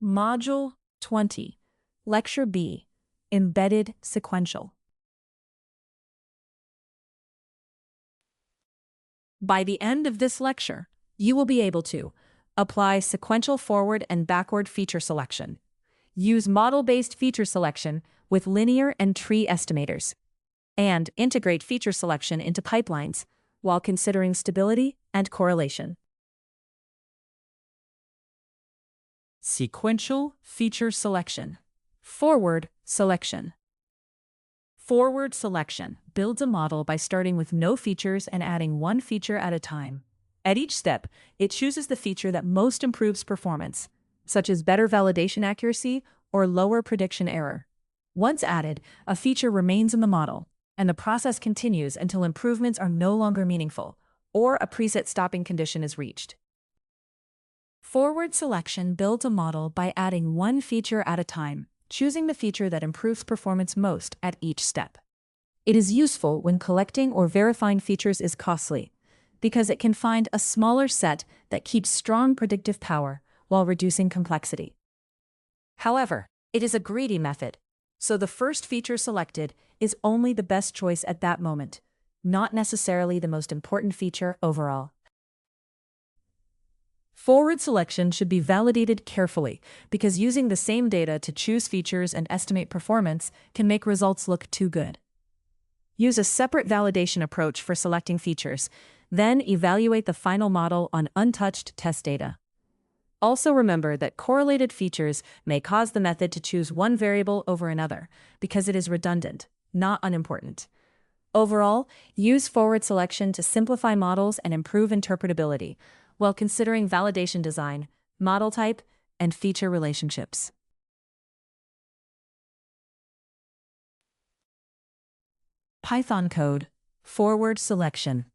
Module 20, Lecture B, Embedded Sequential. By the end of this lecture, you will be able to apply sequential forward and backward feature selection, use model-based feature selection with linear and tree estimators, and integrate feature selection into pipelines while considering stability and correlation. Sequential feature selection. Forward selection. Forward selection builds a model by starting with no features and adding one feature at a time. At each step, it chooses the feature that most improves performance, such as better validation accuracy or lower prediction error. Once added, a feature remains in the model, and the process continues until improvements are no longer meaningful or a preset stopping condition is reached. Forward selection builds a model by adding one feature at a time, choosing the feature that improves performance most at each step. It is useful when collecting or verifying features is costly, because it can find a smaller set that keeps strong predictive power while reducing complexity. However, it is a greedy method, so the first feature selected is only the best choice at that moment, not necessarily the most important feature overall. Forward selection should be validated carefully because using the same data to choose features and estimate performance can make results look too good. Use a separate validation approach for selecting features, then evaluate the final model on untouched test data. Also remember that correlated features may cause the method to choose one variable over another because it is redundant, not unimportant. Overall, use forward selection to simplify models and improve interpretability, while considering validation design, model type, and feature relationships. Python code, forward selection.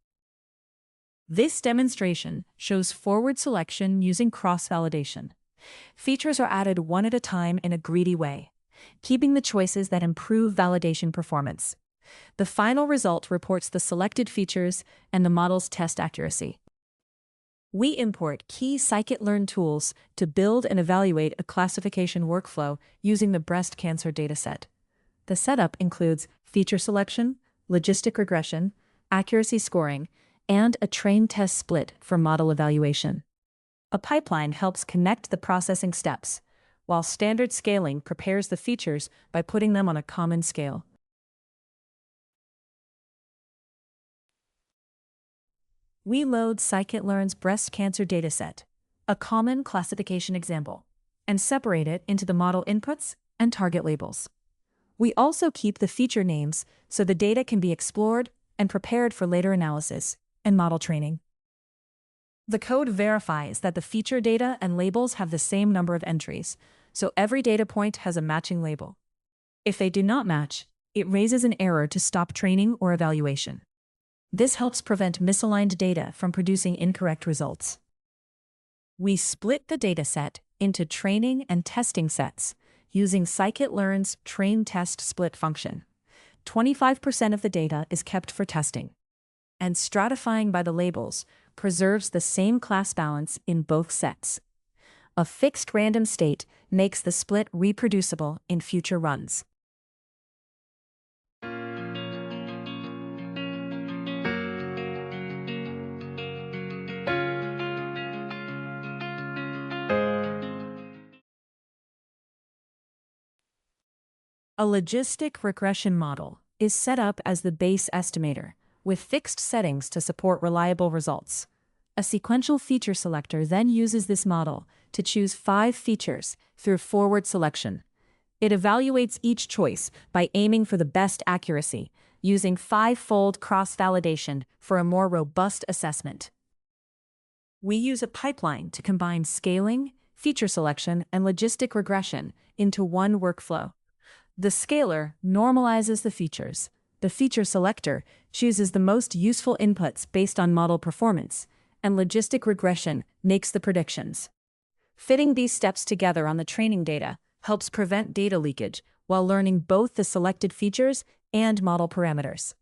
This demonstration shows forward selection using cross-validation. Features are added one at a time in a greedy way, keeping the choices that improve validation performance. The final result reports the selected features and the model's test accuracy. We import key Scikit-Learn tools to build and evaluate a classification workflow using the breast cancer dataset. The setup includes feature selection, logistic regression, accuracy scoring, and a train test split for model evaluation. A pipeline helps connect the processing steps, while standard scaling prepares the features by putting them on a common scale. We load Scikit-Learn's breast cancer dataset, a common classification example, and separate it into the model inputs and target labels. We also keep the feature names so the data can be explored and prepared for later analysis and model training. The code verifies that the feature data and labels have the same number of entries, so every data point has a matching label. If they do not match, it raises an error to stop training or evaluation. This helps prevent misaligned data from producing incorrect results. We split the dataset into training and testing sets using Scikit-Learn's train test split function. 25% of the data is kept for testing, and stratifying by the labels preserves the same class balance in both sets. A fixed random state makes the split reproducible in future runs. A logistic regression model is set up as the base estimator, with fixed settings to support reliable results. A sequential feature selector then uses this model to choose 5 features through forward selection. It evaluates each choice by aiming for the best accuracy, using 5-fold cross-validation for a more robust assessment. We use a pipeline to combine scaling, feature selection, and logistic regression into one workflow. The scaler normalizes the features. The feature selector chooses the most useful inputs based on model performance, and logistic regression makes the predictions. Fitting these steps together on the training data helps prevent data leakage while learning both the selected features and model parameters.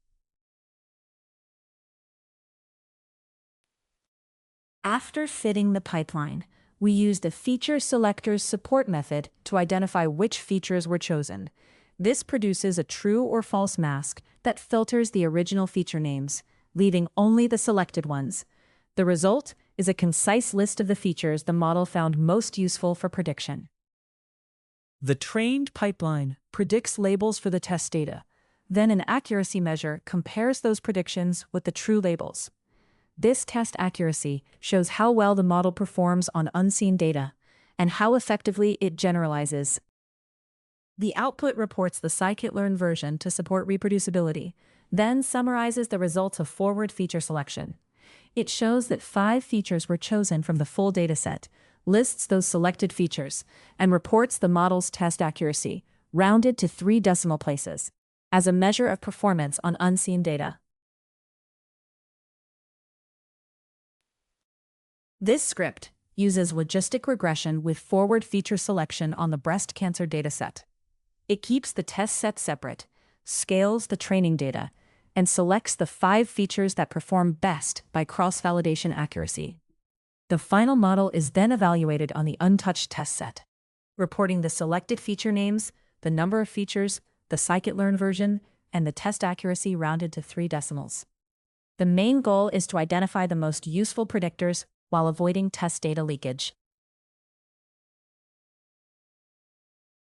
After fitting the pipeline, We used the feature selectors support method to identify which features were chosen. This produces a true or false mask that filters the original feature names, leaving only the selected ones. The result is a concise list of the features the model found most useful for prediction. The trained pipeline predicts labels for the test data. Then an accuracy measure compares those predictions with the true labels. This test accuracy shows how well the model performs on unseen data and how effectively it generalizes. The output reports the Scikit-Learn version to support reproducibility, then summarizes the results of forward feature selection. It shows that 5 features were chosen from the full dataset, lists those selected features, and reports the model's test accuracy, rounded to 3 decimal places, as a measure of performance on unseen data. This script uses logistic regression with forward feature selection on the breast cancer dataset. It keeps the test set separate, scales the training data, and selects the 5 features that perform best by cross-validation accuracy. The final model is then evaluated on the untouched test set, reporting the selected feature names, the number of features, the Scikit-Learn version, and the test accuracy rounded to 3 decimals. The main goal is to identify the most useful predictors while avoiding test data leakage.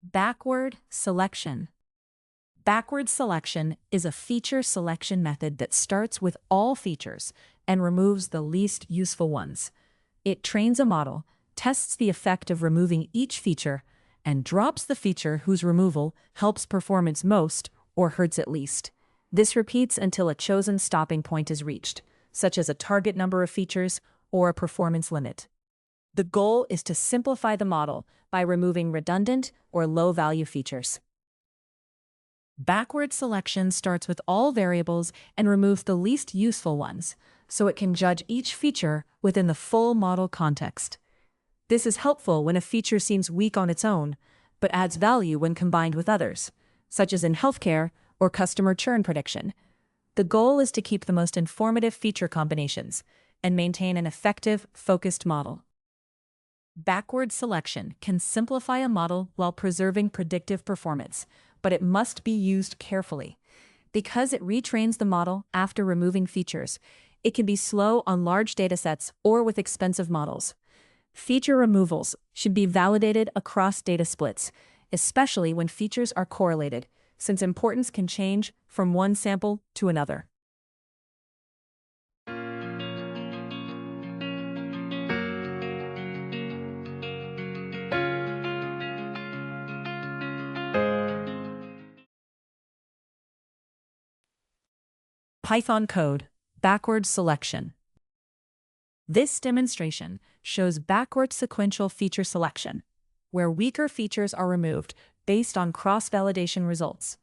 Backward selection. Backward selection is a feature selection method that starts with all features and removes the least useful ones. It trains a model, tests the effect of removing each feature, and drops the feature whose removal helps performance most or hurts it least. This repeats until a chosen stopping point is reached, such as a target number of features or a performance limit. The goal is to simplify the model by removing redundant or low-value features. Backward selection starts with all variables and removes the least useful ones, so it can judge each feature within the full model context. This is helpful when a feature seems weak on its own, but adds value when combined with others, such as in healthcare or customer churn prediction. The goal is to keep the most informative feature combinations and maintain an effective, focused model. Backward selection can simplify a model while preserving predictive performance, but it must be used carefully. Because it retrains the model after removing features, it can be slow on large datasets or with expensive models. Feature removals should be validated across data splits, especially when features are correlated, since importance can change from one sample to another. Python code, backward selection. This demonstration shows backward sequential feature selection, where weaker features are removed based on cross-validation results.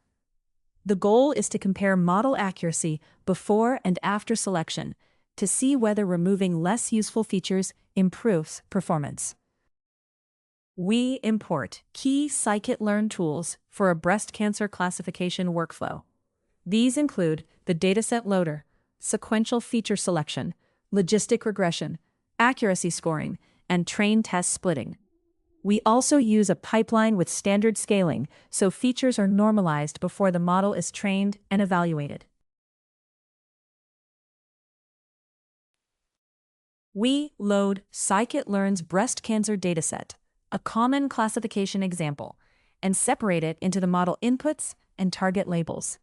The goal is to compare model accuracy before and after selection to see whether removing less useful features improves performance. We import key Scikit-Learn tools for a breast cancer classification workflow. These include the dataset loader, sequential feature selection, logistic regression, accuracy scoring, and train test splitting. We also use a pipeline with standard scaling, so features are normalized before the model is trained and evaluated. We load Scikit-Learn's breast cancer dataset, a common classification example, and separate it into the model inputs and target labels.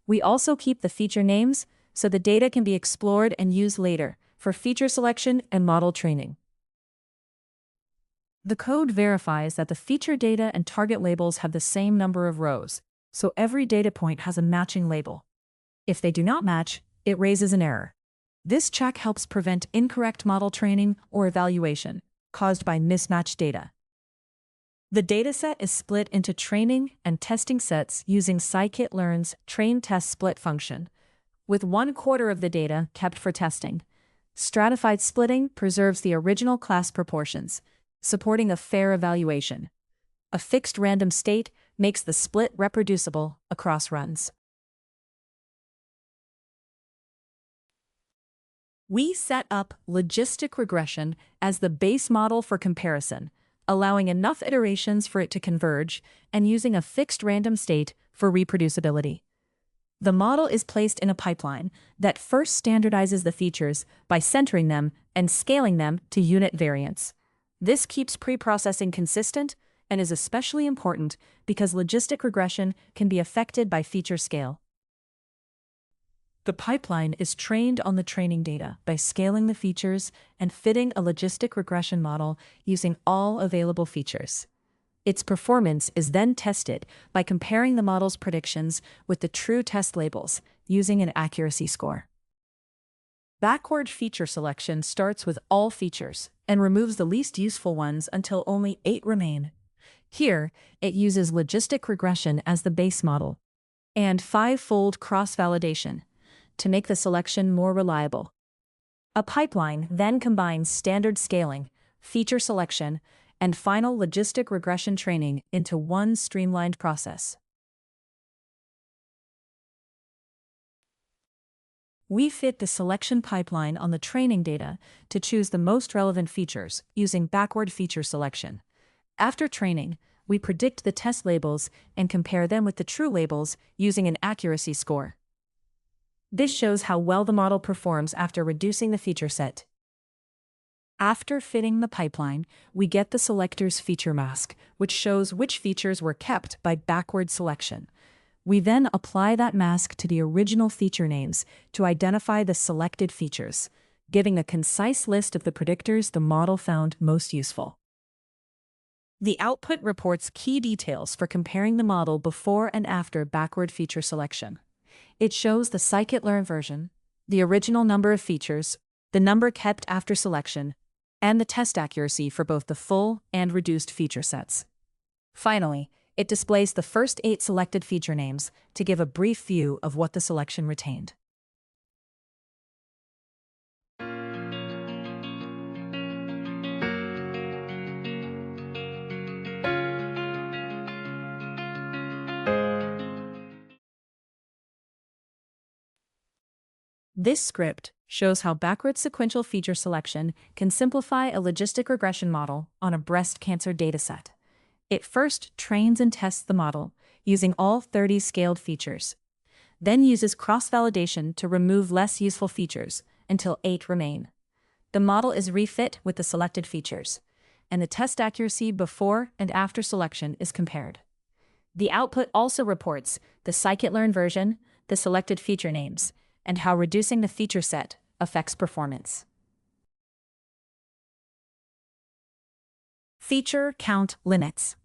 We also keep the feature names so the data can be explored and used later for feature selection and model training. The code verifies that the feature data and target labels have the same number of rows, so every data point has a matching label. If they do not match, it raises an error. This check helps prevent incorrect model training or evaluation caused by mismatched data. The dataset is split into training and testing sets using Scikit-Learn's train test split function, with 1/4 of the data kept for testing. Stratified splitting preserves the original class proportions, supporting a fair evaluation. A fixed random state makes the split reproducible across runs. We set up logistic regression as the base model for comparison, allowing enough iterations for it to converge and using a fixed random state for reproducibility. The model is placed in a pipeline that first standardizes the features by centering them and scaling them to unit variance. This keeps preprocessing consistent and is especially important because logistic regression can be affected by feature scale. The pipeline is trained on the training data by scaling the features and fitting a logistic regression model using all available features. Its performance is then tested by comparing the model's predictions with the true test labels using an accuracy score. Backward feature selection starts with all features and removes the least useful ones until only 8 remain. Here, it uses logistic regression as the base model and 5-fold cross-validation to make the selection more reliable. A pipeline then combines standard scaling, feature selection, and final logistic regression training into one streamlined process. We fit the selection pipeline on the training data to choose the most relevant features using backward feature selection. After training, we predict the test labels and compare them with the true labels using an accuracy score. This shows how well the model performs after reducing the feature set. After fitting the pipeline, we get the selector's feature mask, which shows which features were kept by backward selection. We then apply that mask to the original feature names to identify the selected features, giving a concise list of the predictors the model found most useful. The output reports key details for comparing the model before and after backward feature selection. It shows the Scikit-Learn version, the original number of features, the number kept after selection, and the test accuracy for both the full and reduced feature sets. Finally, it displays the first 8 selected feature names to give a brief view of what the selection retained. This script shows how backward sequential feature selection can simplify a logistic regression model on a breast cancer dataset. It first trains and tests the model using all 30 scaled features, then uses cross-validation to remove less useful features until 8 remain. The model is refit with the selected features, and the test accuracy before and after selection is compared. The output also reports the Scikit-Learn version, the selected feature names, and how reducing the feature set affects performance. Feature count limits.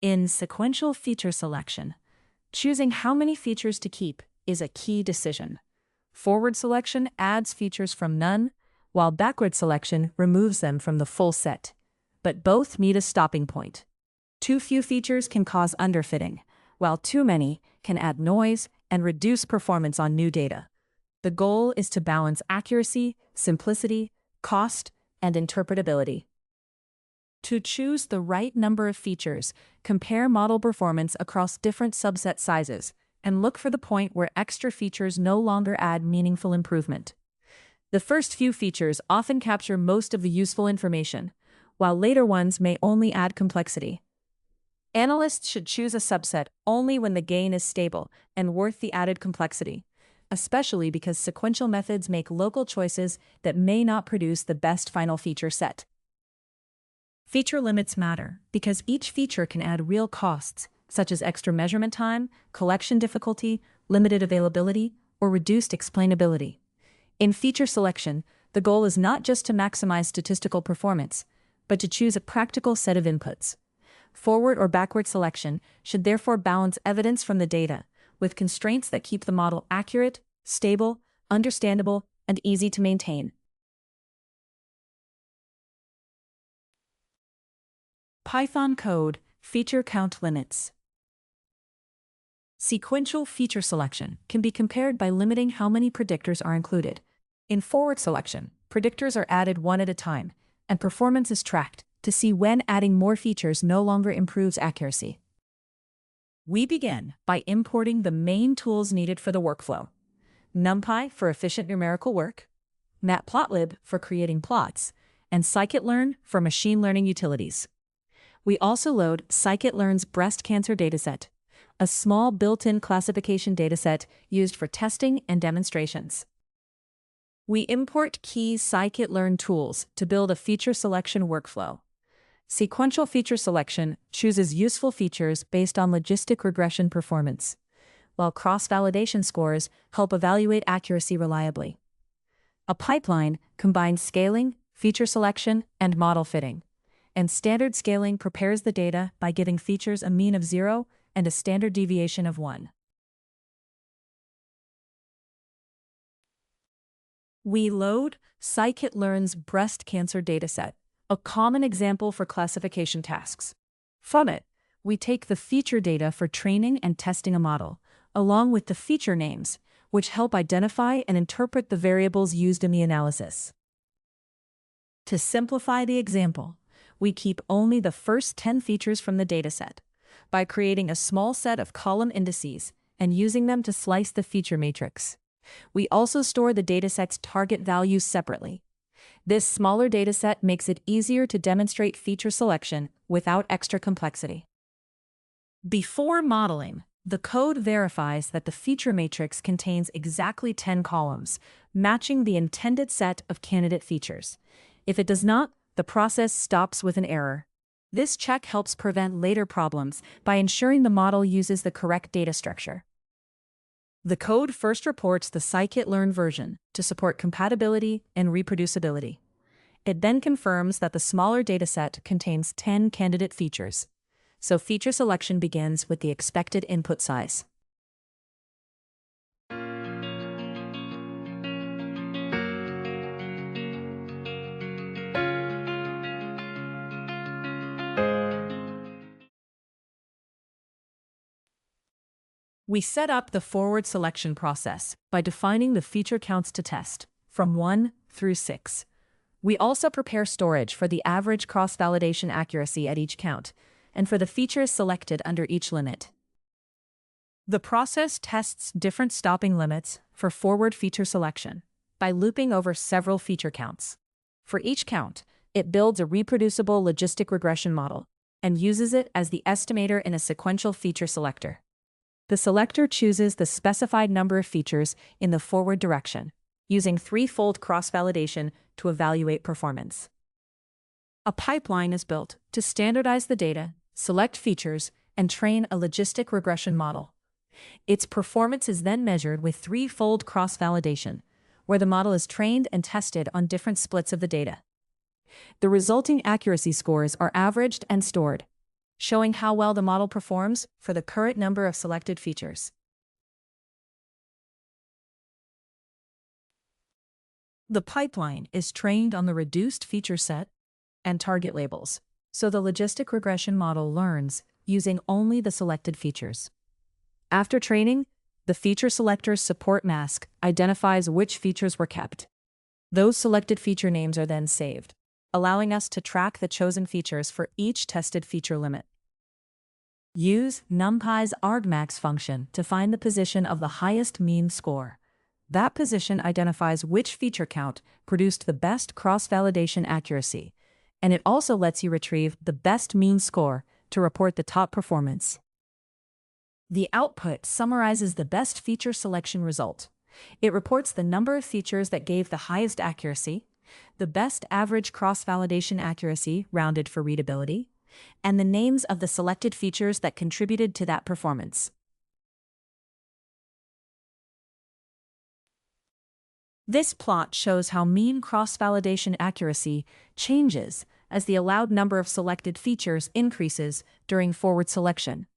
In sequential feature selection, choosing how many features to keep is a key decision. Forward selection adds features from none, while backward selection removes them from the full set. But both meet a stopping point. Too few features can cause underfitting, while too many can add noise and reduce performance on new data. The goal is to balance accuracy, simplicity, cost, and interpretability. To choose the right number of features, compare model performance across different subset sizes, and look for the point where extra features no longer add meaningful improvement. The first few features often capture most of the useful information, while later ones may only add complexity. Analysts should choose a subset only when the gain is stable and worth the added complexity, especially because sequential methods make local choices that may not produce the best final feature set. Feature limits matter because each feature can add real costs, such as extra measurement time, collection difficulty, limited availability, or reduced explainability. In feature selection, the goal is not just to maximize statistical performance, but to choose a practical set of inputs. Forward or backward selection should therefore balance evidence from the data with constraints that keep the model accurate, stable, understandable, and easy to maintain. Python code feature count limits. Sequential feature selection can be compared by limiting how many predictors are included. In forward selection, predictors are added one at a time, and performance is tracked to see when adding more features no longer improves accuracy. We begin by importing the main tools needed for the workflow: NumPy for efficient numerical work, Matplotlib for creating plots, and Scikit-Learn for machine learning utilities. We also load Scikit-Learn's breast cancer dataset, a small built-in classification dataset used for testing and demonstrations. We import key Scikit-Learn tools to build a feature selection workflow. Sequential feature selection chooses useful features based on logistic regression performance, while cross-validation scores help evaluate accuracy reliably. A pipeline combines scaling, feature selection, and model fitting, and standard scaling prepares the data by giving features a mean of 0 and a standard deviation of 1. We load Scikit-Learn's breast cancer dataset, a common example for classification tasks. From it, we take the feature data for training and testing a model, along with the feature names, which help identify and interpret the variables used in the analysis. To simplify the example, we keep only the first 10 features from the dataset by creating a small set of column indices and using them to slice the feature matrix. We also store the dataset's target values separately. This smaller dataset makes it easier to demonstrate feature selection without extra complexity. Before modeling, the code verifies that the feature matrix contains exactly 10 columns, matching the intended set of candidate features. If it does not, the process stops with an error. This check helps prevent later problems by ensuring the model uses the correct data structure. The code first reports the Scikit-Learn version to support compatibility and reproducibility. It then confirms that the smaller dataset contains 10 candidate features, so feature selection begins with the expected input size. We set up the forward selection process by defining the feature counts to test, from 1 through 6. We also prepare storage for the average cross-validation accuracy at each count, and for the features selected under each limit. The process tests different stopping limits for forward feature selection by looping over several feature counts. For each count, it builds a reproducible logistic regression model and uses it as the estimator in a sequential feature selector. The selector chooses the specified number of features in the forward direction, using threefold cross-validation to evaluate performance. A pipeline is built to standardize the data, select features, and train a logistic regression model. Its performance is then measured with threefold cross-validation, where the model is trained and tested on different splits of the data. The resulting accuracy scores are averaged and stored, showing how well the model performs for the current number of selected features. The pipeline is trained on the reduced feature set and target labels, so the logistic regression model learns using only the selected features. After training, the feature selector's support mask identifies which features were kept. Those selected feature names are then saved, allowing us to track the chosen features for each tested feature limit. Use NumPy's argmax function to find the position of the highest mean score. That position identifies which feature count produced the best cross-validation accuracy, and it also lets you retrieve the best mean score to report the top performance. The output summarizes the best feature selection result. It reports the number of features that gave the highest accuracy, the best average cross-validation accuracy rounded for readability, and the names of the selected features that contributed to that performance. This plot shows how mean cross-validation accuracy changes as the allowed number of selected features increases during forward selection.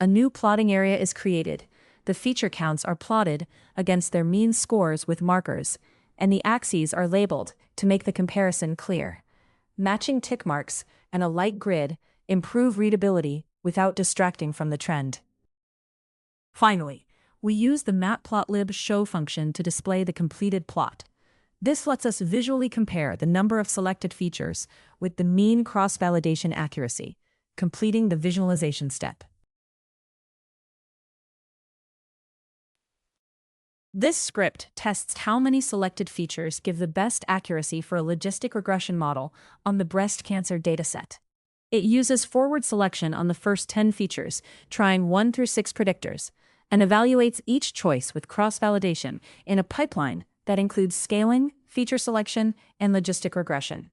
A new plotting area is created. The feature counts are plotted against their mean scores with markers, and the axes are labeled to make the comparison clear. Matching tick marks and a light grid improve readability without distracting from the trend. Finally, we use the Matplotlib show function to display the completed plot. This lets us visually compare the number of selected features with the mean cross-validation accuracy, completing the visualization step. This script tests how many selected features give the best accuracy for a logistic regression model on the breast cancer dataset. It uses forward selection on the first 10 features, trying 1 through 6 predictors, and evaluates each choice with cross-validation in a pipeline that includes scaling, feature selection, and logistic regression.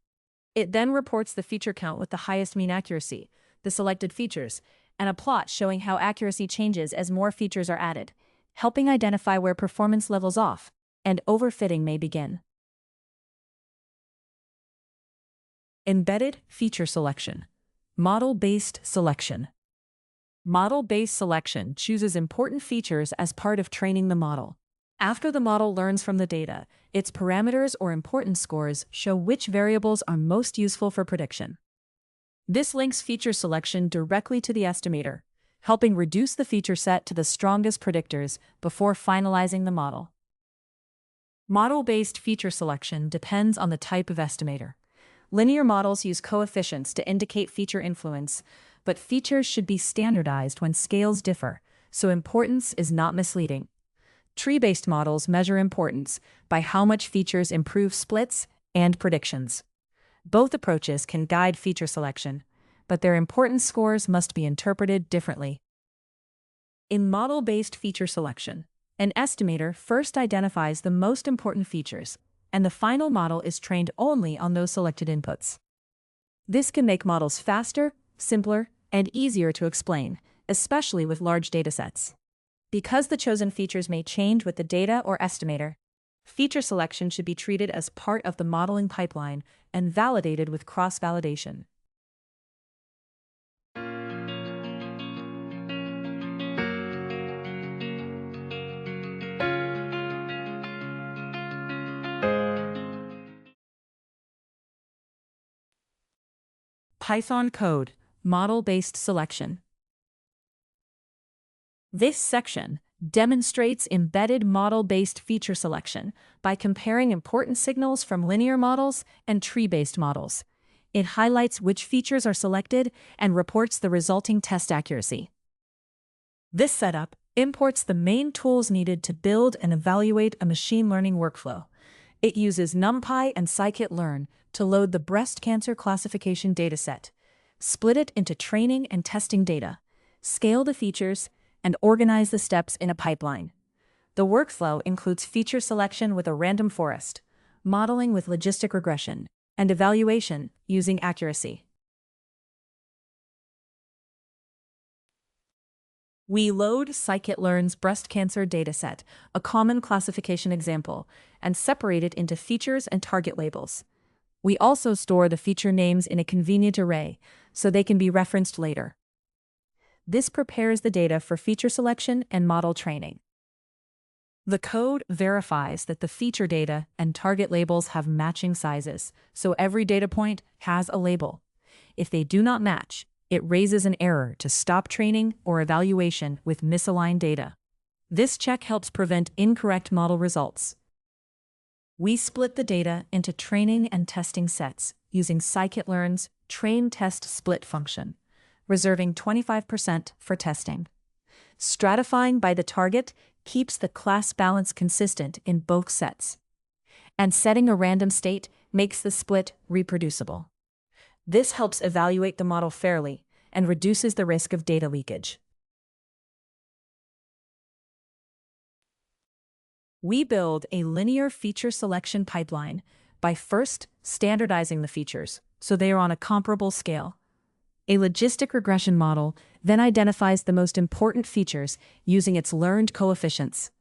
It then reports the feature count with the highest mean accuracy, the selected features, and a plot showing how accuracy changes as more features are added, helping identify where performance levels off and overfitting may begin. Embedded feature selection. Model-based selection. Model-based selection chooses important features as part of training the model. After the model learns from the data, its parameters or importance scores show which variables are most useful for prediction. This links feature selection directly to the estimator, helping reduce the feature set to the strongest predictors before finalizing the model. Model-based feature selection depends on the type of estimator. Linear models use coefficients to indicate feature influence, but features should be standardized when scales differ, so importance is not misleading. Tree-based models measure importance by how much features improve splits and predictions. Both approaches can guide feature selection, but their importance scores must be interpreted differently. In model-based feature selection, an estimator first identifies the most important features, and the final model is trained only on those selected inputs. This can make models faster, simpler, and easier to explain, especially with large datasets. Because the chosen features may change with the data or estimator, feature selection should be treated as part of the modeling pipeline and validated with cross-validation. Python code, model-based selection. This section demonstrates embedded model-based feature selection by comparing important signals from linear models and tree-based models. It highlights which features are selected and reports the resulting test accuracy. This setup imports the main tools needed to build and evaluate a machine learning workflow. It uses NumPy and Scikit-Learn to load the breast cancer classification dataset, split it into training and testing data, scale the features, and organize the steps in a pipeline. The workflow includes feature selection with a random forest, modeling with logistic regression, and evaluation using accuracy. We load Scikit-Learn's breast cancer dataset, a common classification example, and separate it into features and target labels. We also store the feature names in a convenient array, so they can be referenced later. This prepares the data for feature selection and model training. The code verifies that the feature data and target labels have matching sizes, so every data point has a label. If they do not match, it raises an error to stop training or evaluation with misaligned data. This check helps prevent incorrect model results. We split the data into training and testing sets using Scikit-Learn's train-test-split function, reserving 25% for testing. Stratifying by the target keeps the class balance consistent in both sets. And setting a random state makes the split reproducible. This helps evaluate the model fairly and reduces the risk of data leakage. We build a linear feature selection pipeline by first standardizing the features so they are on a comparable scale. A logistic regression model then identifies the most important features using its learned coefficients.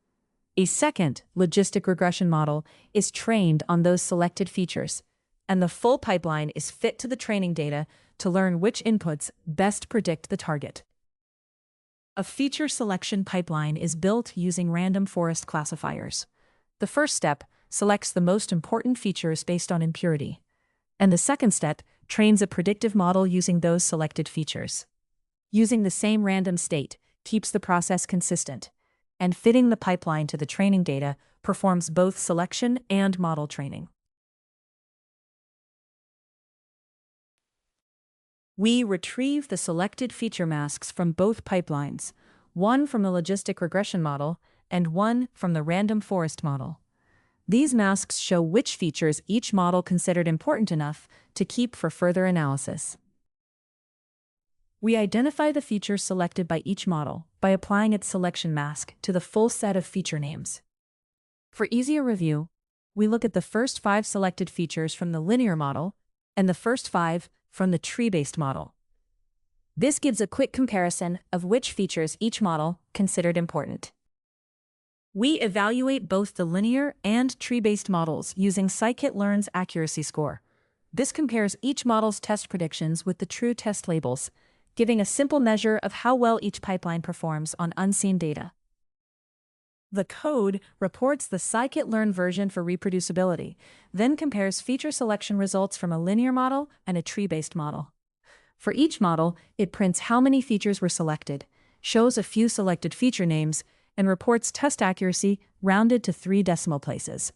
A second logistic regression model is trained on those selected features, and the full pipeline is fit to the training data to learn which inputs best predict the target. A feature selection pipeline is built using random forest classifiers. The first step selects the most important features based on impurity, and the second step trains a predictive model using those selected features. Using the same random state keeps the process consistent, and fitting the pipeline to the training data performs both selection and model training. We retrieve the selected feature masks from both pipelines, one from the logistic regression model and one from the random forest model. These masks show which features each model considered important enough to keep for further analysis. We identify the features selected by each model by applying its selection mask to the full set of feature names. For easier review, we look at the first 5 selected features from the linear model and the first 5 from the tree-based model. This gives a quick comparison of which features each model considered important. We evaluate both the linear and tree-based models using Scikit-Learn's accuracy score. This compares each model's test predictions with the true test labels, giving a simple measure of how well each pipeline performs on unseen data. The code reports the Scikit-Learn version for reproducibility, then compares feature selection results from a linear model and a tree-based model. For each model, it prints how many features were selected, shows a few selected feature names, and reports test accuracy rounded to 3 decimal places.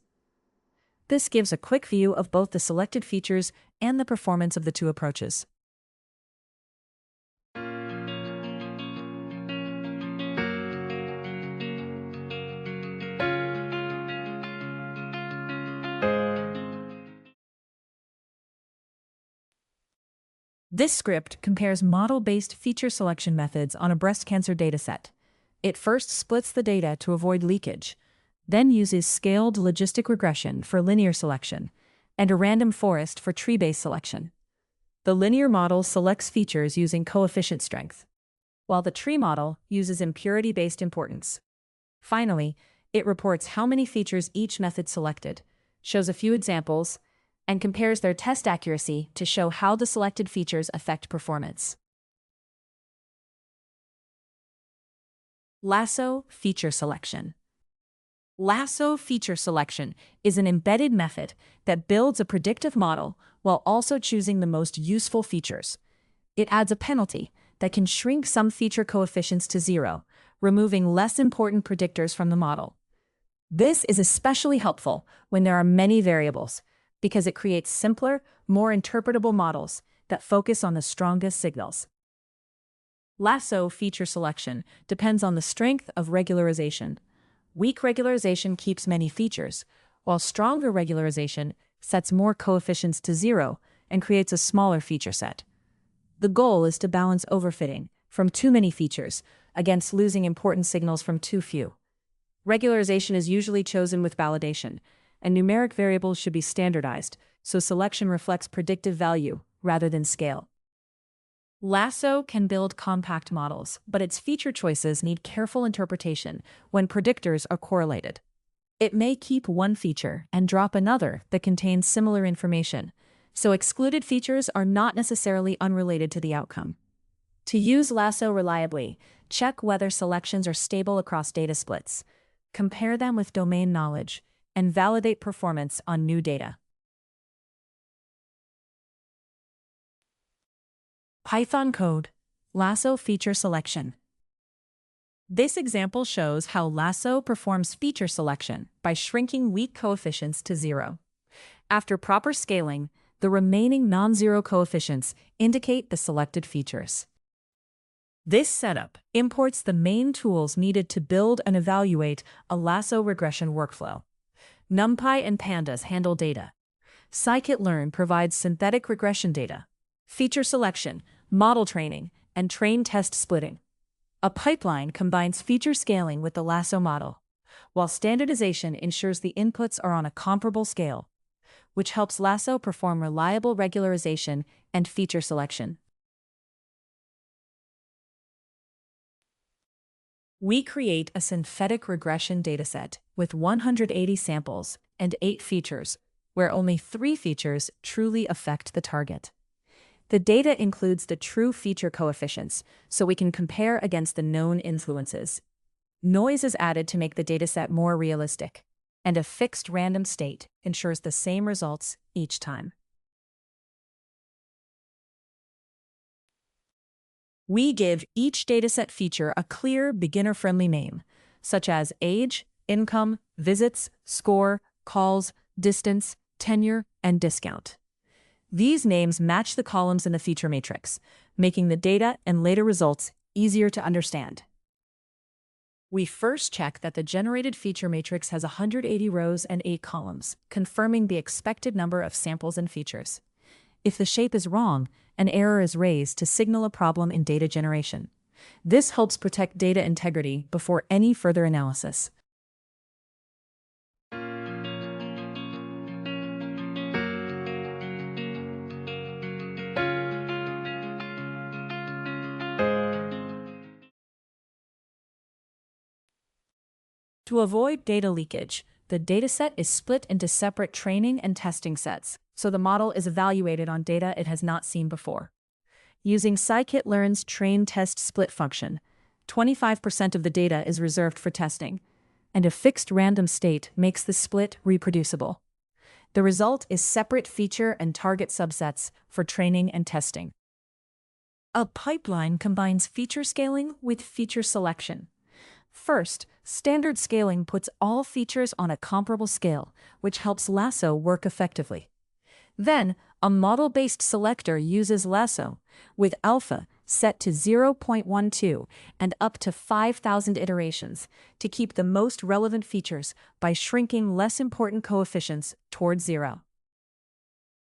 This gives a quick view of both the selected features and the performance of the two approaches. This script compares model-based feature selection methods on a breast cancer dataset. It first splits the data to avoid leakage, then uses scaled logistic regression for linear selection, and a random forest for tree-based selection. The linear model selects features using coefficient strength, while the tree model uses impurity-based importance. Finally, it reports how many features each method selected, shows a few examples, and compares their test accuracy to show how the selected features affect performance. Lasso feature selection. Lasso feature selection is an embedded method that builds a predictive model while also choosing the most useful features. It adds a penalty that can shrink some feature coefficients to 0, removing less important predictors from the model. This is especially helpful when there are many variables, because it creates simpler, more interpretable models that focus on the strongest signals. Lasso feature selection depends on the strength of regularization. Weak regularization keeps many features, while stronger regularization sets more coefficients to 0 and creates a smaller feature set. The goal is to balance overfitting from too many features against losing important signals from too few. Regularization is usually chosen with validation, and numeric variables should be standardized, so selection reflects predictive value rather than scale. Lasso can build compact models, but its feature choices need careful interpretation when predictors are correlated. It may keep one feature and drop another that contains similar information, so excluded features are not necessarily unrelated to the outcome. To use Lasso reliably, check whether selections are stable across data splits, compare them with domain knowledge, and validate performance on new data. Python code, Lasso feature selection. This example shows how Lasso performs feature selection by shrinking weak coefficients to 0. After proper scaling, the remaining non-zero coefficients indicate the selected features. This setup imports the main tools needed to build and evaluate a Lasso regression workflow. NumPy and pandas handle data. Scikit-Learn provides synthetic regression data, feature selection, model training, and train test splitting. A pipeline combines feature scaling with the Lasso model, while standardization ensures the inputs are on a comparable scale, which helps Lasso perform reliable regularization and feature selection. We create a synthetic regression dataset with 180 samples and 8 features, where only 3 features truly affect the target. The data includes the true feature coefficients, so we can compare against the known influences. Noise is added to make the dataset more realistic, and a fixed random state ensures the same results each time. We give each dataset feature a clear, beginner-friendly name, such as age, income, visits, score, calls, distance, tenure, and discount. These names match the columns in the feature matrix, making the data and later results easier to understand. We first check that the generated feature matrix has 180 rows and 8 columns, confirming the expected number of samples and features. If the shape is wrong, an error is raised to signal a problem in data generation. This helps protect data integrity before any further analysis. To avoid data leakage, the dataset is split into separate training and testing sets, so the model is evaluated on data it has not seen before. Using Scikit-Learn's train-test-split function, 25% of the data is reserved for testing, and a fixed random state makes the split reproducible. The result is separate feature and target subsets for training and testing. A pipeline combines feature scaling with feature selection. First, standard scaling puts all features on a comparable scale, which helps Lasso work effectively. Then, a model-based selector uses Lasso, with alpha set to 0.12 and up to 5,000 iterations, to keep the most relevant features by shrinking less important coefficients toward 0.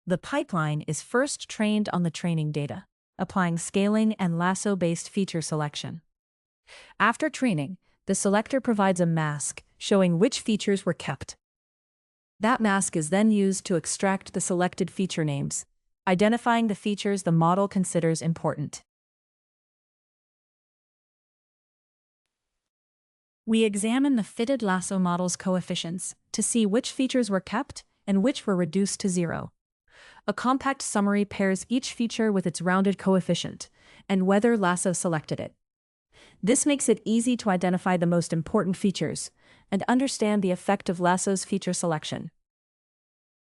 The pipeline is first trained on the training data, applying scaling and Lasso-based feature selection. After training, the selector provides a mask showing which features were kept. That mask is then used to extract the selected feature names, identifying the features the model considers important. We examine the fitted Lasso model's coefficients to see which features were kept and which were reduced to 0. A compact summary pairs each feature with its rounded coefficient and whether Lasso selected it. This makes it easy to identify the most important features and understand the effect of Lasso's feature selection.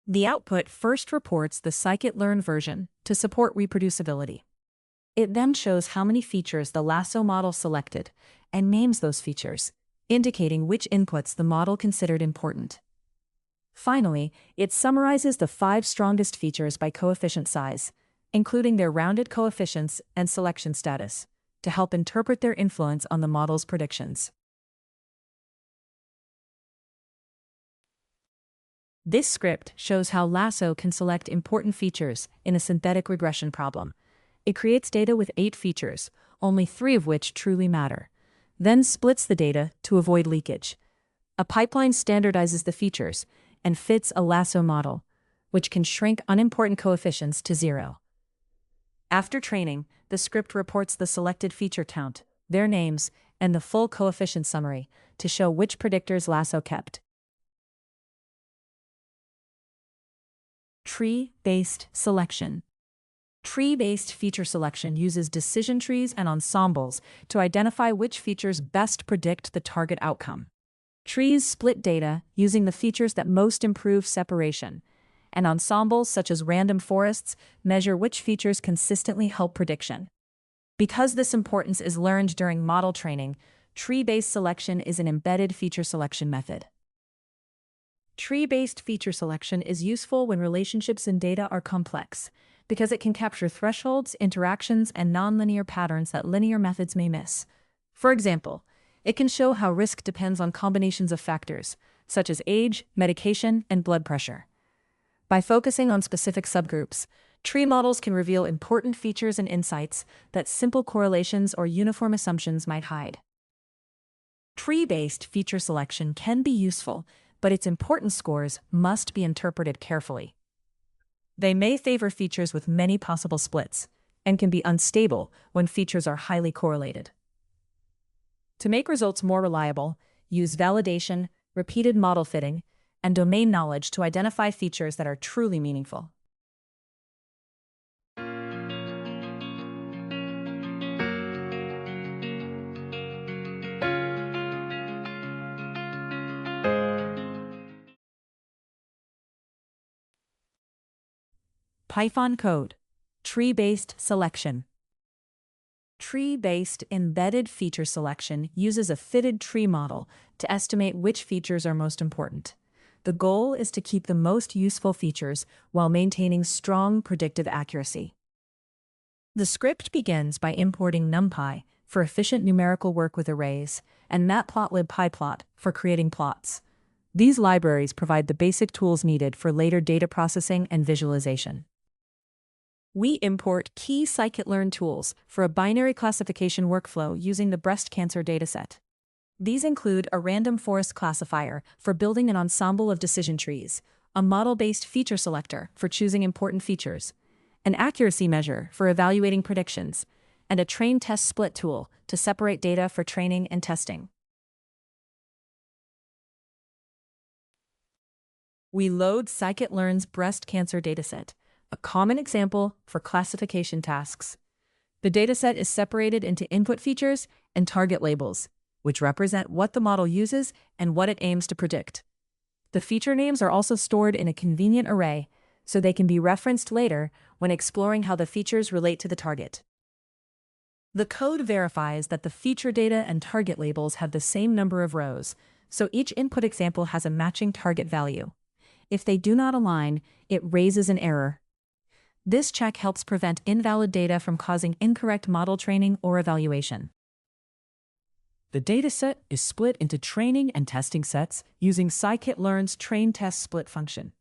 The output first reports the Scikit-Learn version to support reproducibility. It then shows how many features the Lasso model selected and names those features, indicating which inputs the model considered important. Finally, it summarizes the 5 strongest features by coefficient size, including their rounded coefficients and selection status, to help interpret their influence on the model's predictions. This script shows how Lasso can select important features in a synthetic regression problem. It creates data with 8 features, only 3 of which truly matter, then splits the data to avoid leakage. A pipeline standardizes the features and fits a Lasso model, which can shrink unimportant coefficients to 0. After training, the script reports the selected feature count, their names, and the full coefficient summary to show which predictors Lasso kept. Tree-based selection. Tree-based feature selection uses decision trees and ensembles to identify which features best predict the target outcome. Trees split data using the features that most improve separation, and ensembles such as random forests measure which features consistently help prediction. Because this importance is learned during model training, tree-based selection is an embedded feature selection method. Tree-based feature selection is useful when relationships in data are complex, because it can capture thresholds, interactions, and nonlinear patterns that linear methods may miss. For example, it can show how risk depends on combinations of factors, such as age, medication, and blood pressure. By focusing on specific subgroups, tree models can reveal important features and insights that simple correlations or uniform assumptions might hide. Tree-based feature selection can be useful, but its importance scores must be interpreted carefully. They may favor features with many possible splits, and can be unstable when features are highly correlated. To make results more reliable, use validation, repeated model fitting, and domain knowledge to identify features that are truly meaningful. Python code. Tree-based selection. Tree-based embedded feature selection uses a fitted tree model to estimate which features are most important. The goal is to keep the most useful features while maintaining strong predictive accuracy. The script begins by importing NumPy for efficient numerical work with arrays, and Matplotlib PyPlot for creating plots. These libraries provide the basic tools needed for later data processing and visualization. We import key Scikit-Learn tools for a binary classification workflow using the breast cancer dataset. These include a random forest classifier for building an ensemble of decision trees, a model-based feature selector for choosing important features, an accuracy measure for evaluating predictions, and a train test split tool to separate data for training and testing. We load Scikit-Learn's breast cancer dataset, a common example for classification tasks. The dataset is separated into input features and target labels, which represent what the model uses and what it aims to predict. The feature names are also stored in a convenient array, so they can be referenced later when exploring how the features relate to the target. The code verifies that the feature data and target labels have the same number of rows, so each input example has a matching target value. If they do not align, it raises an error. This check helps prevent invalid data from causing incorrect model training or evaluation. The dataset is split into training and testing sets using Scikit-Learn's train test split function.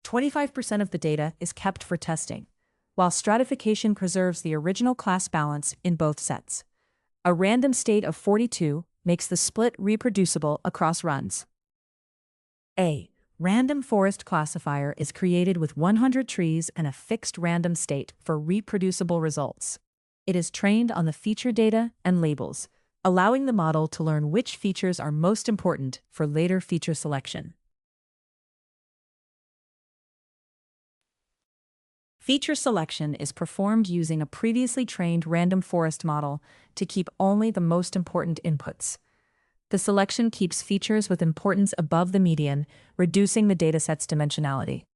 25% of the data is kept for testing, while stratification preserves the original class balance in both sets. A random state of 42 makes the split reproducible across runs. A random forest classifier is created with 100 trees and a fixed random state for reproducible results. It is trained on the feature data and labels, allowing the model to learn which features are most important for later feature selection. Feature selection is performed using a previously trained random forest model to keep only the most important inputs. The selection keeps features with importance above the median, reducing the dataset's dimensionality.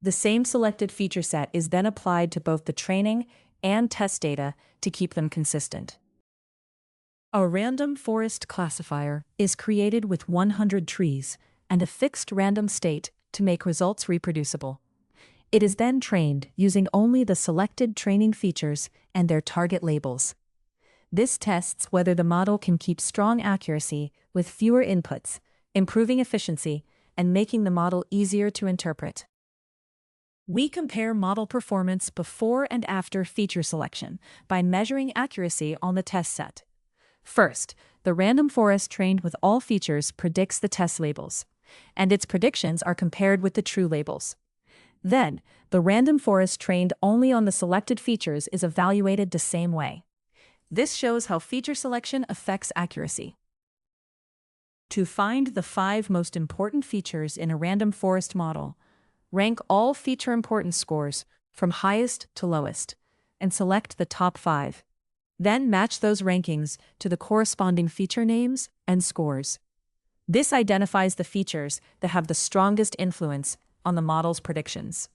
The same selected feature set is then applied to both the training and test data to keep them consistent. A random forest classifier is created with 100 trees and a fixed random state to make results reproducible. It is then trained using only the selected training features and their target labels. This tests whether the model can keep strong accuracy with fewer inputs, improving efficiency and making the model easier to interpret. We compare model performance before and after feature selection by measuring accuracy on the test set. First, the random forest trained with all features predicts the test labels, and its predictions are compared with the true labels. Then, the random forest trained only on the selected features is evaluated the same way. This shows how feature selection affects accuracy. To find the 5 most important features in a random forest model, rank all feature importance scores from highest to lowest, and select the top 5. Then match those rankings to the corresponding feature names and scores. This identifies the features that have the strongest influence on the model's predictions.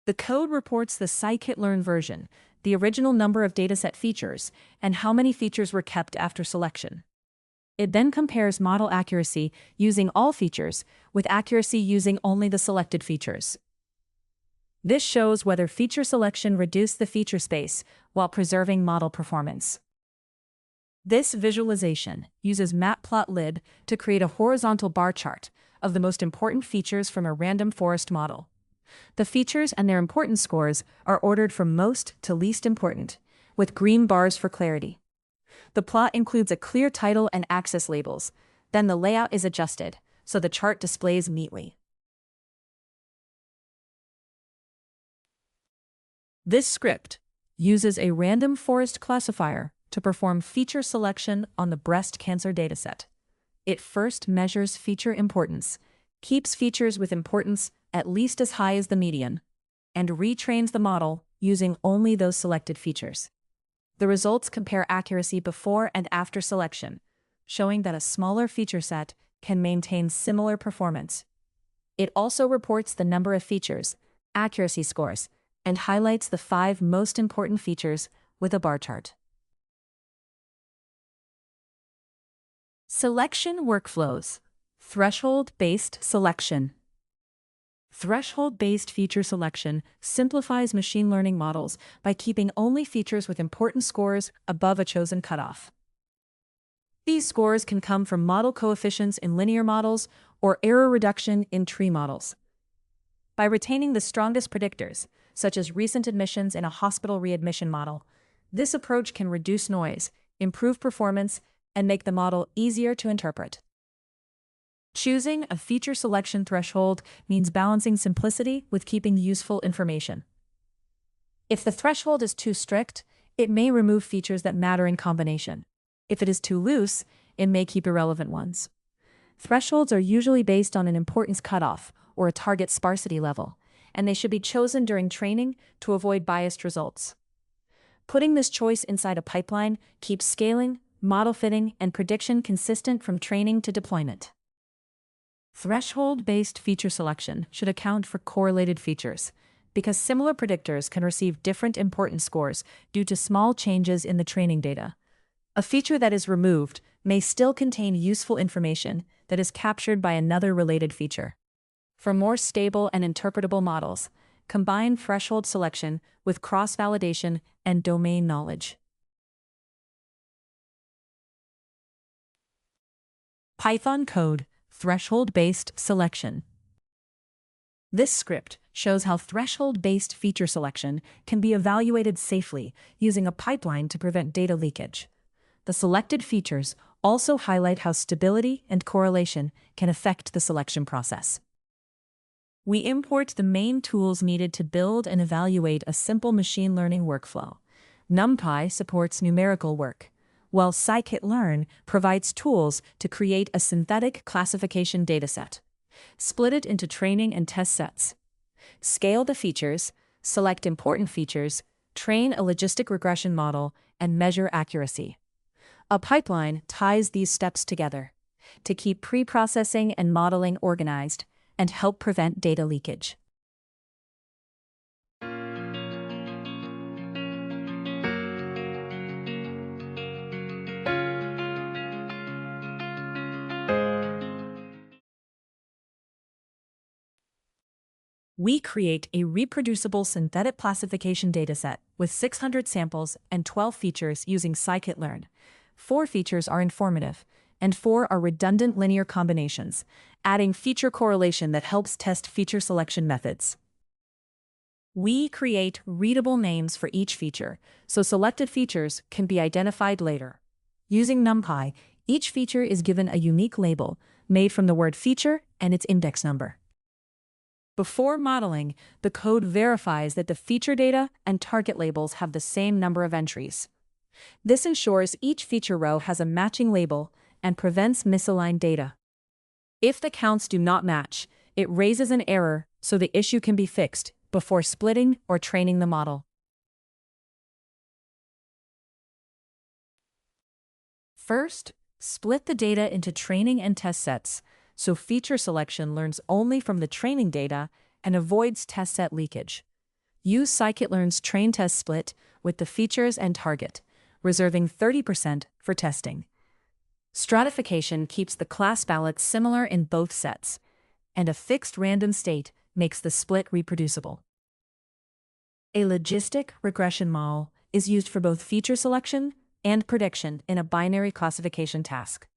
The code reports the Scikit-Learn version, the original number of dataset features, and how many features were kept after selection. It then compares model accuracy using all features with accuracy using only the selected features. This shows whether feature selection reduced the feature space while preserving model performance. This visualization uses Matplotlib to create a horizontal bar chart of the most important features from a random forest model. The features and their importance scores are ordered from most to least important, with green bars for clarity. The plot includes a clear title and axis labels. Then the layout is adjusted, so the chart displays neatly. This script uses a random forest classifier to perform feature selection on the breast cancer dataset. It first measures feature importance, keeps features with importance at least as high as the median, and retrains the model using only those selected features. The results compare accuracy before and after selection, showing that a smaller feature set can maintain similar performance. It also reports the number of features, accuracy scores, and highlights the 5 most important features with a bar chart. Selection workflows. Threshold-based selection. Threshold-based feature selection simplifies machine learning models by keeping only features with important scores above a chosen cutoff. These scores can come from model coefficients in linear models or error reduction in tree models. By retaining the strongest predictors, such as recent admissions in a hospital readmission model, this approach can reduce noise, improve performance, and make the model easier to interpret. Choosing a feature selection threshold means balancing simplicity with keeping useful information. If the threshold is too strict, it may remove features that matter in combination. If it is too loose, it may keep irrelevant ones. Thresholds are usually based on an importance cutoff or a target sparsity level, and they should be chosen during training to avoid biased results. Putting this choice inside a pipeline keeps scaling, model fitting, and prediction consistent from training to deployment. Threshold-based feature selection should account for correlated features, because similar predictors can receive different importance scores due to small changes in the training data. A feature that is removed may still contain useful information that is captured by another related feature. For more stable and interpretable models, combine threshold selection with cross-validation and domain knowledge. Python code. Threshold-based selection. This script shows how threshold-based feature selection can be evaluated safely using a pipeline to prevent data leakage. The selected features also highlight how stability and correlation can affect the selection process. We import the main tools needed to build and evaluate a simple machine learning workflow. NumPy supports numerical work, while Scikit-Learn provides tools to create a synthetic classification dataset. Split it into training and test sets. Scale the features, select important features, train a logistic regression model, and measure accuracy. A pipeline ties these steps together to keep preprocessing and modeling organized and help prevent data leakage. We create a reproducible synthetic classification dataset with 600 samples and 12 features using Scikit-Learn. 4 features are informative, and 4 are redundant linear combinations, adding feature correlation that helps test feature selection methods. We create readable names for each feature, so selected features can be identified later. Using NumPy, each feature is given a unique label made from the word feature and its index number. Before modeling, the code verifies that the feature data and target labels have the same number of entries. This ensures each feature row has a matching label and prevents misaligned data. If the counts do not match, it raises an error so the issue can be fixed before splitting or training the model. First, split the data into training and test sets, so feature selection learns only from the training data and avoids test set leakage. Use Scikit-Learn's train test split with the features and target, reserving 30% for testing. Stratification keeps the class ballots similar in both sets, and a fixed random state makes the split reproducible. A logistic regression model is used for both feature selection and prediction in a binary classification task.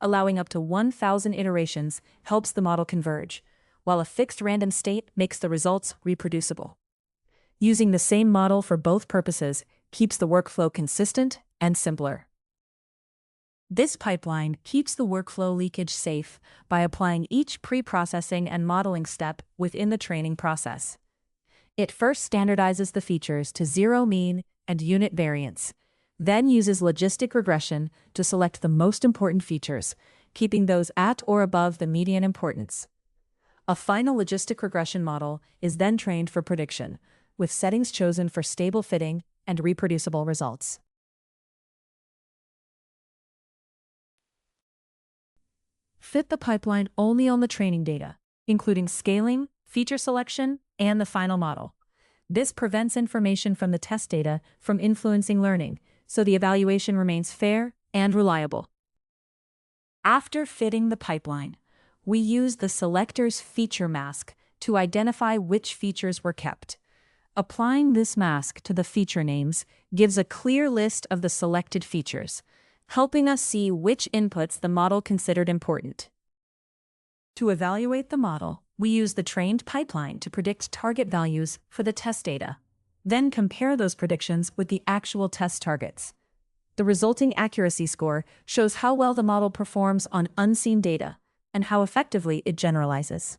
Allowing up to 1,000 iterations helps the model converge, while a fixed random state makes the results reproducible. Using the same model for both purposes keeps the workflow consistent and simpler. This pipeline keeps the workflow leakage safe by applying each pre-processing and modeling step within the training process. It first standardizes the features to zero mean and unit variance, then uses logistic regression to select the most important features, keeping those at or above the median importance. A final logistic regression model is then trained for prediction, with settings chosen for stable fitting and reproducible results. Fit the pipeline only on the training data, including scaling, feature selection, and the final model. This prevents information from the test data from influencing learning, so the evaluation remains fair and reliable. After fitting the pipeline, we use the selector's feature mask to identify which features were kept. Applying this mask to the feature names gives a clear list of the selected features, helping us see which inputs the model considered important. To evaluate the model, we use the trained pipeline to predict target values for the test data, then compare those predictions with the actual test targets. The resulting accuracy score shows how well the model performs on unseen data and how effectively it generalizes.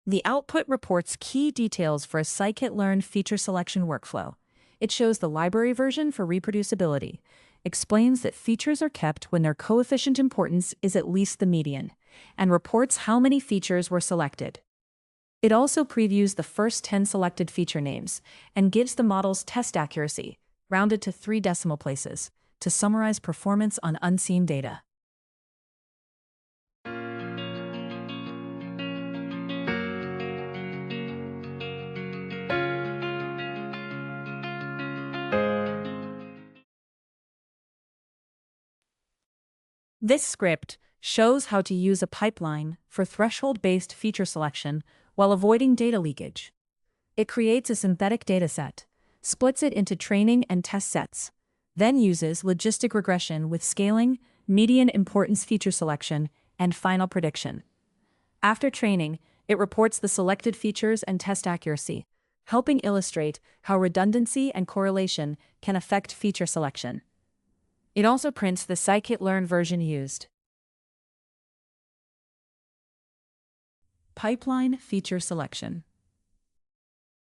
The output reports key details for a Scikit-Learn feature selection workflow. It shows the library version for reproducibility, explains that features are kept when their coefficient importance is at least the median, and reports how many features were selected. It also previews the first 10 selected feature names and gives the model's test accuracy, rounded to 3 decimal places, to summarize performance on unseen data. This script shows how to use a pipeline for threshold-based feature selection while avoiding data leakage. It creates a synthetic dataset, splits it into training and test sets, then uses logistic regression with scaling, median importance feature selection, and final prediction. After training, it reports the selected features and test accuracy, helping illustrate how redundancy and correlation can affect feature selection. It also prints the Scikit-Learn version used. Pipeline feature selection.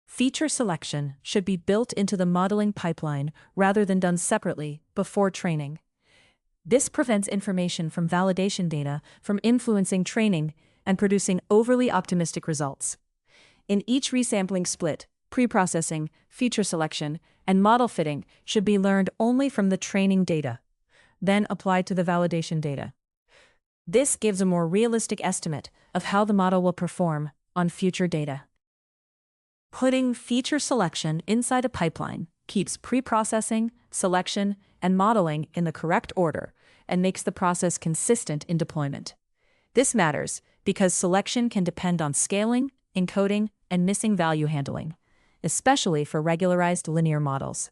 Feature selection should be built into the modeling pipeline rather than done separately before training. This prevents information from validation data from influencing training and producing overly optimistic results. In each resampling split, preprocessing, feature selection, and model fitting should be learned only from the training data, then applied to the validation data. This gives a more realistic estimate of how the model will perform on future data. Putting feature selection inside a pipeline keeps preprocessing, selection, and modeling in the correct order and makes the process consistent in deployment. This matters because selection can depend on scaling, encoding, and missing value handling, especially for regularized linear models.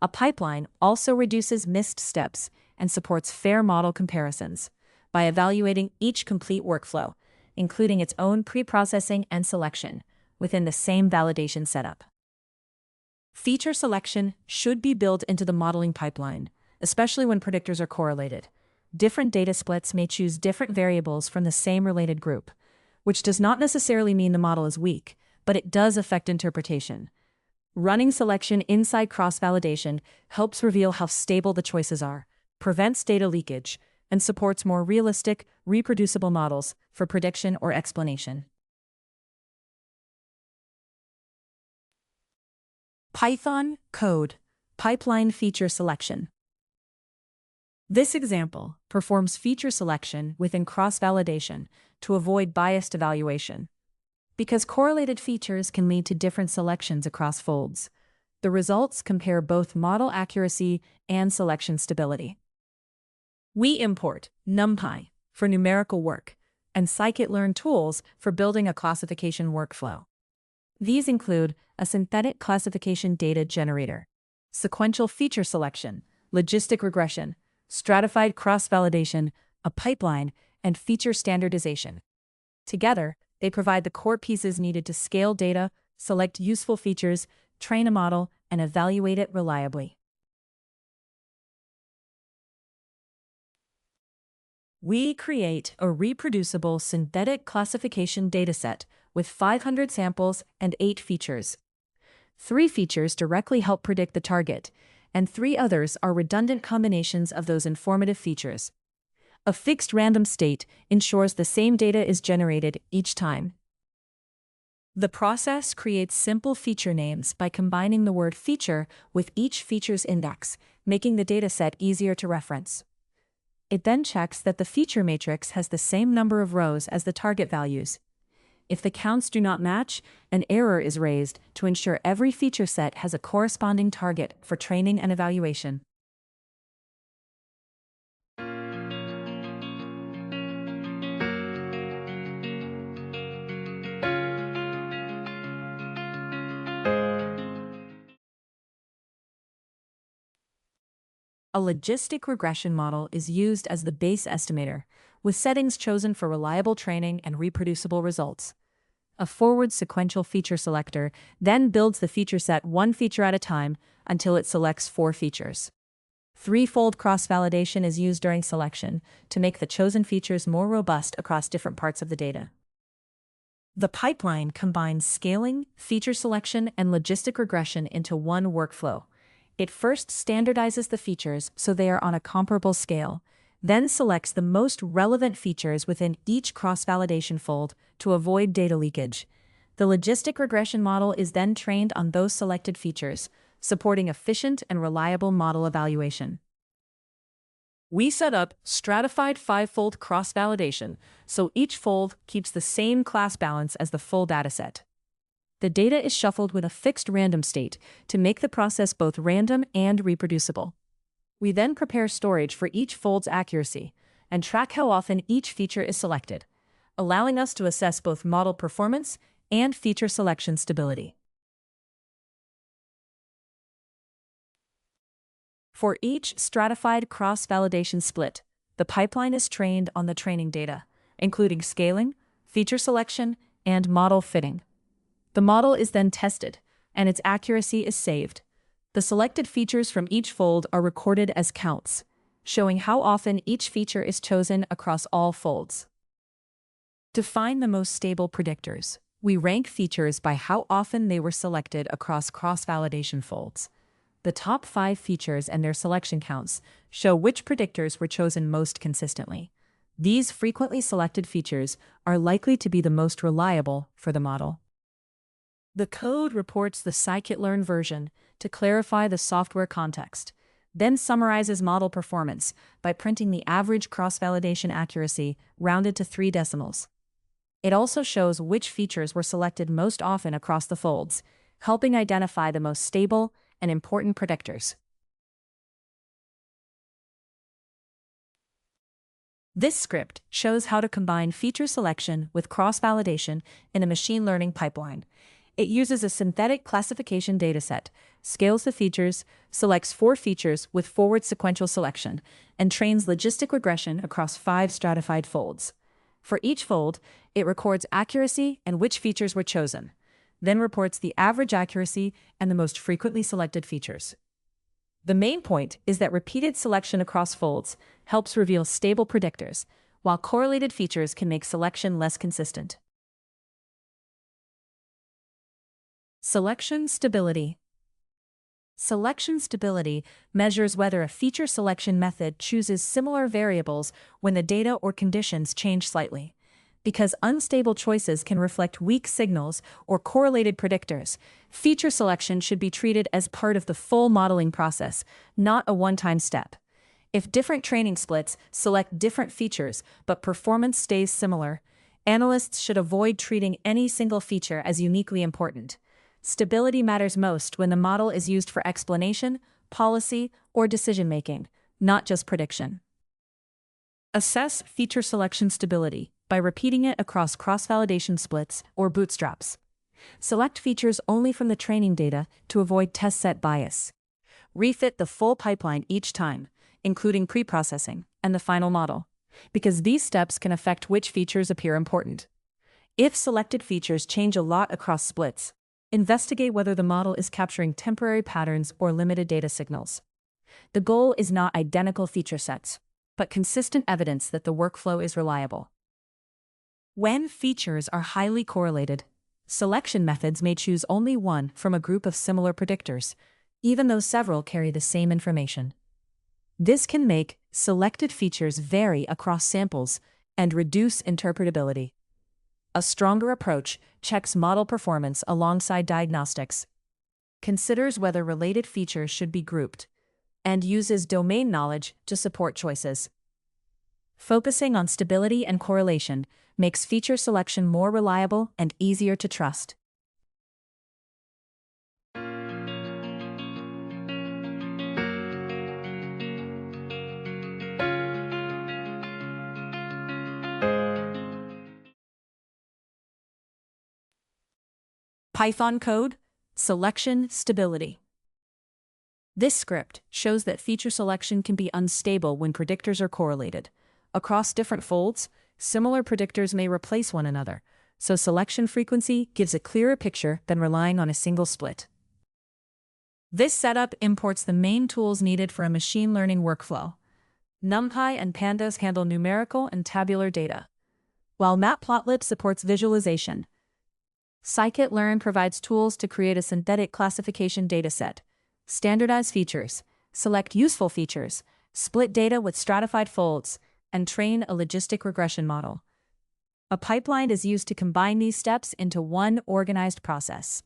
A pipeline also reduces missed steps and supports fair model comparisons by evaluating each complete workflow, including its own preprocessing and selection, within the same validation setup. Feature selection should be built into the modeling pipeline, especially when predictors are correlated. Different data splits may choose different variables from the same related group, which does not necessarily mean the model is weak, but it does affect interpretation. Running selection inside cross-validation helps reveal how stable the choices are, prevents data leakage, and supports more realistic, reproducible models for prediction or explanation. Python code pipeline feature selection. This example performs feature selection within cross-validation to avoid biased evaluation. Because correlated features can lead to different selections across folds, the results compare both model accuracy and selection stability. We import NumPy for numerical work and Scikit-Learn tools for building a classification workflow. These include a synthetic classification data generator, sequential feature selection, logistic regression, stratified cross-validation, a pipeline, and feature standardization. Together, they provide the core pieces needed to scale data, select useful features, train a model, and evaluate it reliably. We create a reproducible synthetic classification dataset with 500 samples and 8 features. 3 features directly help predict the target, and 3 others are redundant combinations of those informative features. A fixed random state ensures the same data is generated each time. The process creates simple feature names by combining the word feature with each feature's index, making the dataset easier to reference. It then checks that the feature matrix has the same number of rows as the target values. If the counts do not match, an error is raised to ensure every feature set has a corresponding target for training and evaluation. A logistic regression model is used as the base estimator, with settings chosen for reliable training and reproducible results. A forward sequential feature selector then builds the feature set one feature at a time until it selects 4 features. Threefold cross-validation is used during selection to make the chosen features more robust across different parts of the data. The pipeline combines scaling, feature selection, and logistic regression into one workflow. It first standardizes the features so they are on a comparable scale, then selects the most relevant features within each cross-validation fold to avoid data leakage. The logistic regression model is then trained on those selected features, supporting efficient and reliable model evaluation. We set up stratified 5-fold cross-validation, so each fold keeps the same class balance as the full dataset. The data is shuffled with a fixed random state to make the process both random and reproducible. We then prepare storage for each fold's accuracy and track how often each feature is selected, allowing us to assess both model performance and feature selection stability. For each stratified cross-validation split, the pipeline is trained on the training data, including scaling, feature selection, and model fitting. The model is then tested, and its accuracy is saved. The selected features from each fold are recorded as counts, showing how often each feature is chosen across all folds. To find the most stable predictors, we rank features by how often they were selected across cross-validation folds. The top 5 features and their selection counts show which predictors were chosen most consistently. These frequently selected features are likely to be the most reliable for the model. The code reports the Scikit-Learn version to clarify the software context, then summarizes model performance by printing the average cross-validation accuracy rounded to 3 decimals. It also shows which features were selected most often across the folds, helping identify the most stable and important predictors. This script shows how to combine feature selection with cross-validation in a machine learning pipeline. It uses a synthetic classification dataset, scales the features, selects 4 features with forward sequential selection, and trains logistic regression across 5 stratified folds. For each fold, it records accuracy and which features were chosen, then reports the average accuracy and the most frequently selected features. The main point is that repeated selection across folds helps reveal stable predictors, while correlated features can make selection less consistent. Selection stability. Selection stability measures whether a feature selection method chooses similar variables when the data or conditions change slightly. Because unstable choices can reflect weak signals or correlated predictors, feature selection should be treated as part of the full modeling process, not a one-time step. If different training splits select different features but performance stays similar, analysts should avoid treating any single feature as uniquely important. Stability matters most when the model is used for explanation, policy, or decision-making, not just prediction. Assess feature selection stability by repeating it across cross-validation splits or bootstraps. Select features only from the training data to avoid test set bias. Refit the full pipeline each time, including preprocessing and the final model, because these steps can affect which features appear important. If selected features change a lot across splits, investigate whether the model is capturing temporary patterns or limited data signals. The goal is not identical feature sets, but consistent evidence that the workflow is reliable. When features are highly correlated, selection methods may choose only one from a group of similar predictors, even though several carry the same information. This can make selected features vary across samples and reduce interpretability. A stronger approach checks model performance alongside diagnostics, considers whether related features should be grouped, and uses domain knowledge to support choices. Focusing on stability and correlation makes feature selection more reliable and easier to trust. Python code, selection stability. This script shows that feature selection can be unstable when predictors are correlated. Across different folds, similar predictors may replace one another, so selection frequency gives a clearer picture than relying on a single split. This setup imports the main tools needed for a machine learning workflow. NumPy and pandas handle numerical and tabular data, while Matplotlib supports visualization. Scikit-Learn provides tools to create a synthetic classification dataset, standardize features, select useful features, split data with stratified folds, and train a logistic regression model. A pipeline is used to combine these steps into one organized process.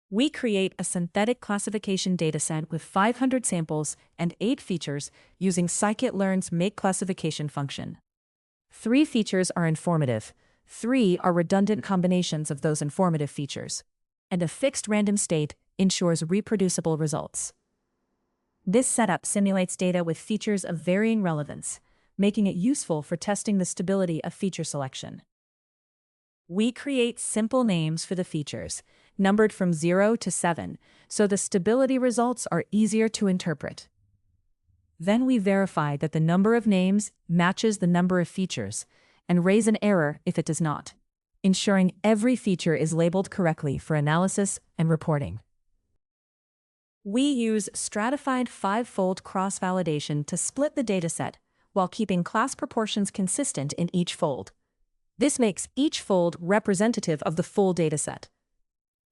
We create a synthetic classification dataset with 500 samples and 8 features using Scikit-Learn's make classification function. 3 features are informative, 3 are redundant combinations of those informative features, and a fixed random state ensures reproducible results. This setup simulates data with features of varying relevance, making it useful for testing the stability of feature selection. We create simple names for the features, numbered from 0 to 7, so the stability results are easier to interpret. Then we verify that the number of names matches the number of features, and raise an error if it does not, ensuring every feature is labeled correctly for analysis and reporting. We use stratified 5-fold cross-validation to split the dataset while keeping class proportions consistent in each fold. This makes each fold representative of the full dataset.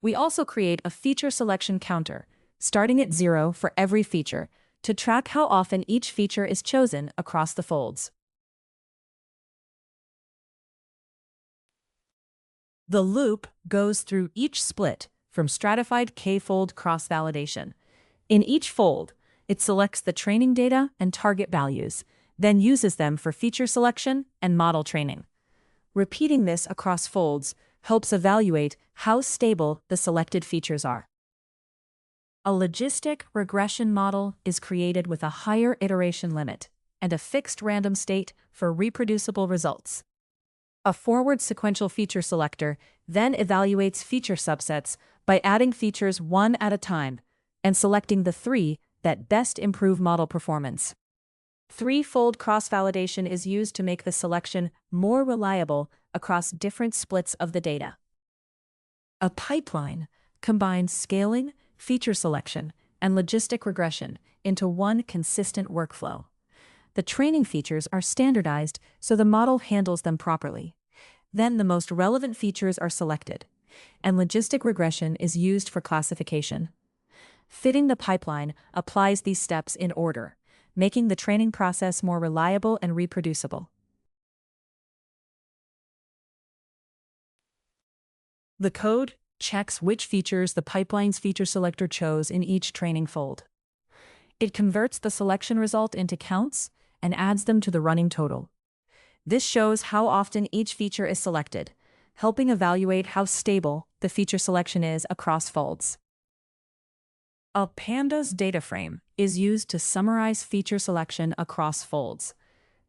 We also create a feature selection counter, starting at 0 for every feature, to track how often each feature is chosen across the folds. The loop goes through each split from stratified k-fold cross-validation. In each fold, it selects the training data and target values, then uses them for feature selection and model training. Repeating this across folds helps evaluate how stable the selected features are. A logistic regression model is created with a higher iteration limit and a fixed random state for reproducible results. A forward sequential feature selector then evaluates feature subsets by adding features one at a time and selecting the 3 that best improve model performance. 3-fold cross-validation is used to make the selection more reliable across different splits of the data. A pipeline combines scaling, feature selection, and logistic regression into one consistent workflow. The training features are standardized so the model handles them properly. Then the most relevant features are selected, and logistic regression is used for classification. Fitting the pipeline applies these steps in order, making the training process more reliable and reproducible. The code checks which features the pipeline's feature selector chose in each training fold. It converts the selection result into counts and adds them to the running total. This shows how often each feature is selected, helping evaluate how stable the feature selection is across folds. A pandas data frame is used to summarize feature selection across folds.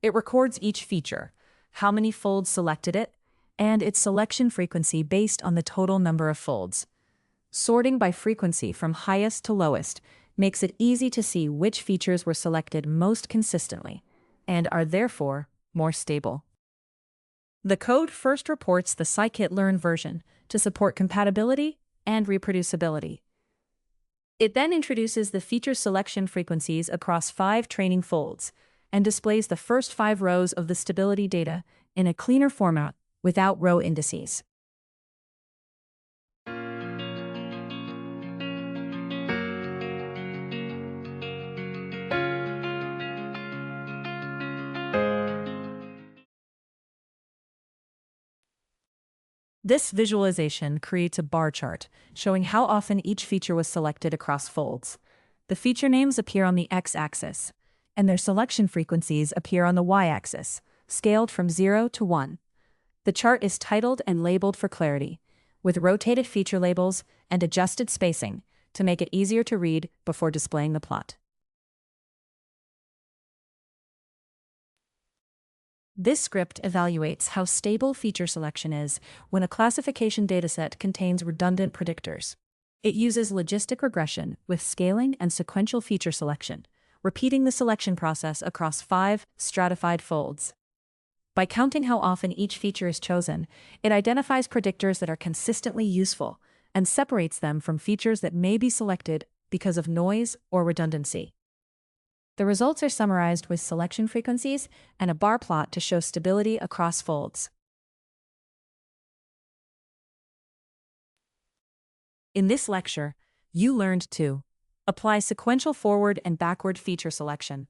It records each feature, how many folds selected it, and its selection frequency based on the total number of folds. Sorting by frequency from highest to lowest makes it easy to see which features were selected most consistently and are therefore more stable. The code first reports the Scikit-Learn version to support compatibility and reproducibility. It then introduces the feature selection frequencies across 5 training folds and displays the first 5 rows of the stability data in a cleaner format without row indices. This visualization creates a bar chart showing how often each feature was selected across folds. The feature names appear on the x-axis, and their selection frequencies appear on the y-axis, scaled from 0 to 1. The chart is titled and labeled for clarity, with rotated feature labels and adjusted spacing to make it easier to read before displaying the plot. This script evaluates how stable feature selection is when a classification dataset contains redundant predictors. It uses logistic regression with scaling and sequential feature selection, repeating the selection process across 5 stratified folds. By counting how often each feature is chosen, it identifies predictors that are consistently useful and separates them from features that may be selected because of noise or redundancy. The results are summarized with selection frequencies and a bar plot to show stability across folds. In this lecture, you learned to apply sequential forward and backward feature selection,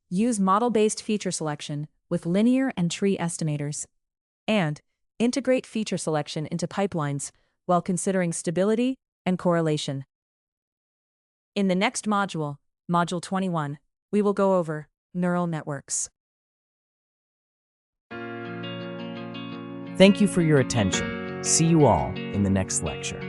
use model-based feature selection with linear and tree estimators, and integrate feature selection into pipelines while considering stability and correlation. In the next module, Module 21, we will go over neural networks. Thank you for your attention. See you all in the next lecture.